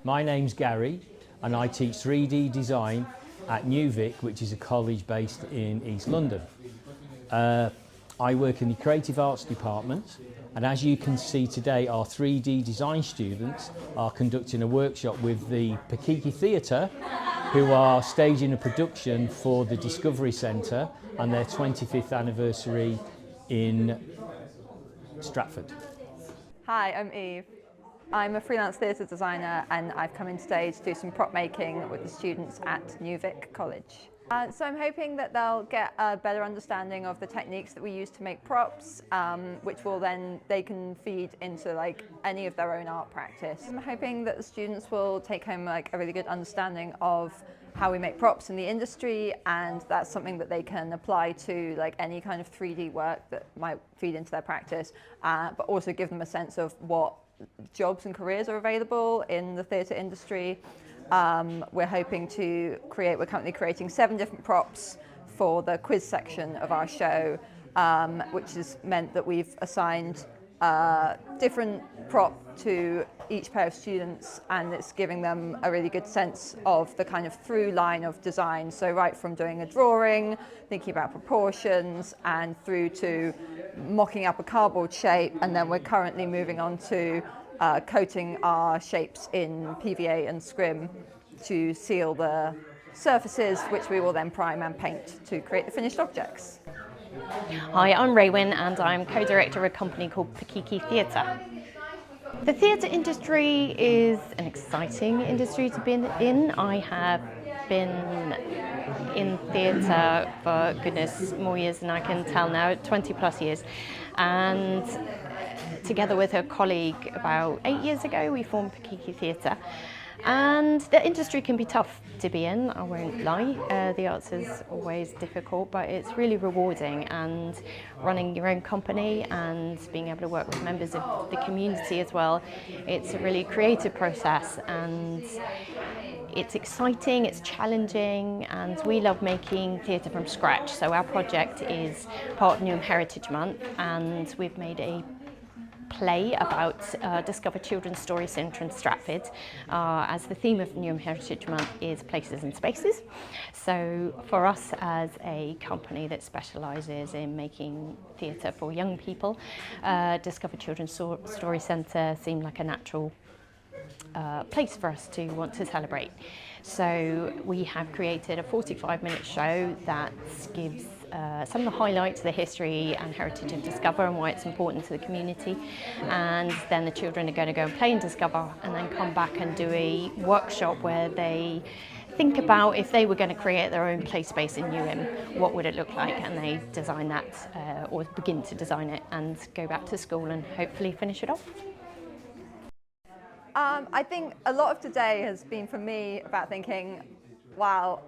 My name's Gary and I teach 3D design at NewVIc, which is a college based in East London. I work in the Creative Arts department, and as you can see today, our 3D design students are conducting a workshop with the Pakiki Theatre, who are staging a production for the Discovery Centre and their 25th anniversary in Stratford. Hi, I'm Eve. I'm a freelance theatre designer and I've come in today to do some prop making with the students at NewVic College. So I'm hoping that they'll get a better understanding of the techniques that we use to make props, which will then they can feed into any of their own art practice. I'm hoping that the students will take home a really good understanding of how we make props in the industry, and that's something that they can apply to any kind of 3D work that might feed into their practice, but also give them a sense of what jobs and careers are available in the theatre industry. We're currently creating 7 different props for the quiz section of our show, which has meant that we've assigned a different prop to each pair of students, and it's giving them a really good sense of the kind of through line of design. So right from doing a drawing, thinking about proportions, and through to mocking up a cardboard shape, and then we're currently moving on to coating our shapes in PVA and scrim to seal the surfaces, which we will then prime and paint to create the finished objects. Hi, I'm Raywin and I'm co-director of a company called Pakiki Theatre. The theatre industry is an exciting industry to be in. I have been in theatre for goodness, more years than I can tell now, 20 plus years. And together with a colleague about 8 years ago, we formed Pakiki Theatre. And the industry can be tough to be in, I won't lie. The arts is always difficult, but it's really rewarding, and running your own company and being able to work with members of the community as well. It's a really creative process, and it's exciting, it's challenging, and we love making theatre from scratch. So our project is part of Newham Heritage Month, and we've made a play about Discover Children's Story Centre in Stratford, as the theme of Newham Heritage Month is places and spaces. So for us as a company that specialises in making theatre for young people, Discover Children's Story Centre seemed like a natural place for us to want to celebrate. So we have created a 45-minute show that gives some of the highlights of the history and heritage of Discover and why it's important to the community. And then the children are going to go and play in Discover and then come back and do a workshop where they think about if they were going to create their own play space in Newham, what would it look like? And they design that, or begin to design it, and go back to school and hopefully finish it off. I think a lot of today has been for me about thinking, wow,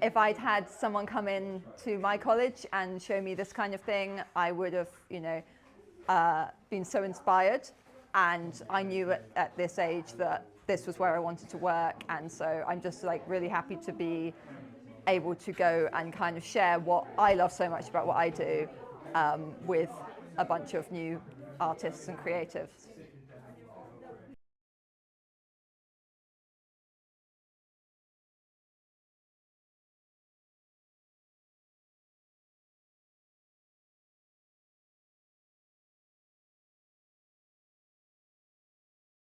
if I'd had someone come in to my college and show me this kind of thing, I would have, been so inspired. And I knew at this age that this was where I wanted to work. And so I'm just really happy to be able to go and kind of share what I love so much about what I do with a bunch of new artists and creatives.